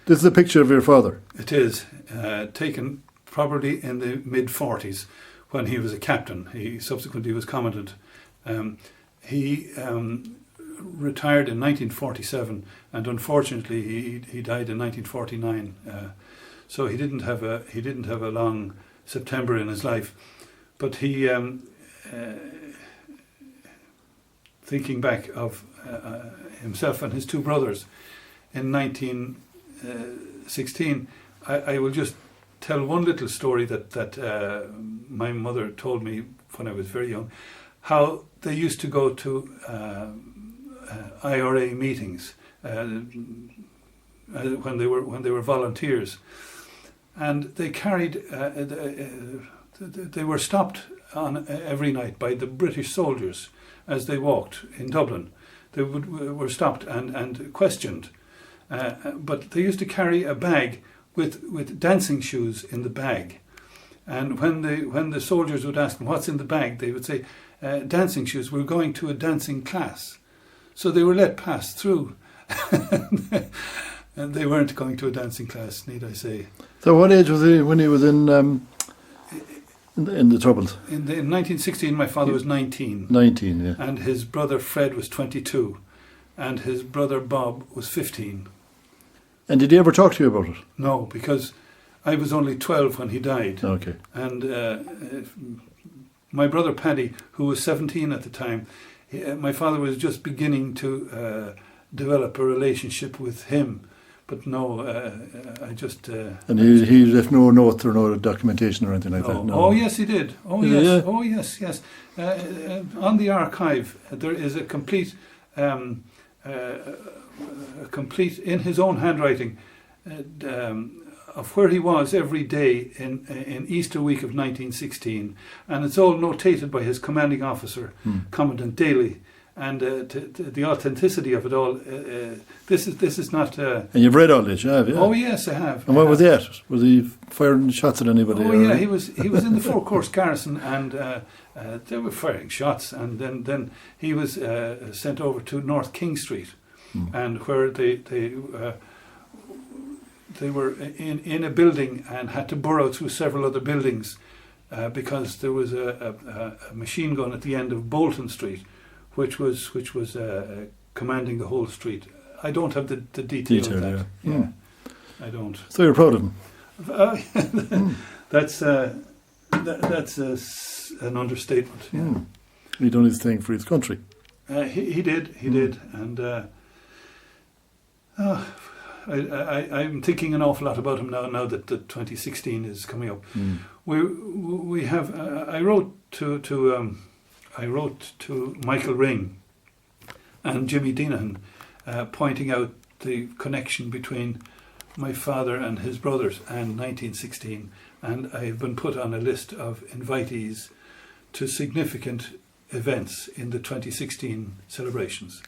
This is a picture of your father. It is taken probably in the mid-40s when he was a captain. He subsequently was commandant. He retired in 1947, and unfortunately he died in 1949. So he didn't have a long September in his life. But he, thinking back of himself and his two brothers in 1916, I will just tell one little story that my mother told me when I was very young, how they used to go to IRA meetings when they were volunteers, and they carried they were stopped on every night by the British soldiers as they walked in Dublin. They were stopped and questioned, but they used to carry a bag with dancing shoes in the bag, and when the soldiers would ask them what's in the bag, they would say dancing shoes. We're going to a dancing class, so they were let pass through, and they weren't going to a dancing class, need I say. So what age was he when he was in the Troubles? In 1916, my father was 19. 19, yeah. And his brother Fred was 22, and his brother Bob was 15. And did he ever talk to you about it? No, because I was only 12 when he died. Okay. And my brother Paddy, who was 17 at the time, my father was just beginning to develop a relationship with him. But no, I just... and he left no notes or no documentation or anything like that? No. Oh, yes, he did. Oh, Did yes. he, yeah? Oh, yes, yes. On the archive, there is a complete, in his own handwriting, of where he was every day in Easter week of 1916. And it's all notated by his commanding officer, Commandant Daly. And the authenticity of it all, this is not... and you've read all this, have you? Oh, yes, I have. And what was that? Was he firing shots at anybody? Oh, yeah, he was in the four-course garrison, and they were firing shots. And then he was sent over to North King Street, and where they were in a building and had to burrow through several other buildings because there was a machine gun at the end of Bolton Street, which was commanding the whole street. I don't have the detail of that. Yeah. I don't. So you're proud of him? That's an understatement. Yeah. He done his thing for his country. He did, and I'm thinking an awful lot about him now that the 2016 is coming up. We have. I wrote to Michael Ring and Jimmy Deenahan, pointing out the connection between my father and his brothers and 1916, and I have been put on a list of invitees to significant events in the 2016 celebrations.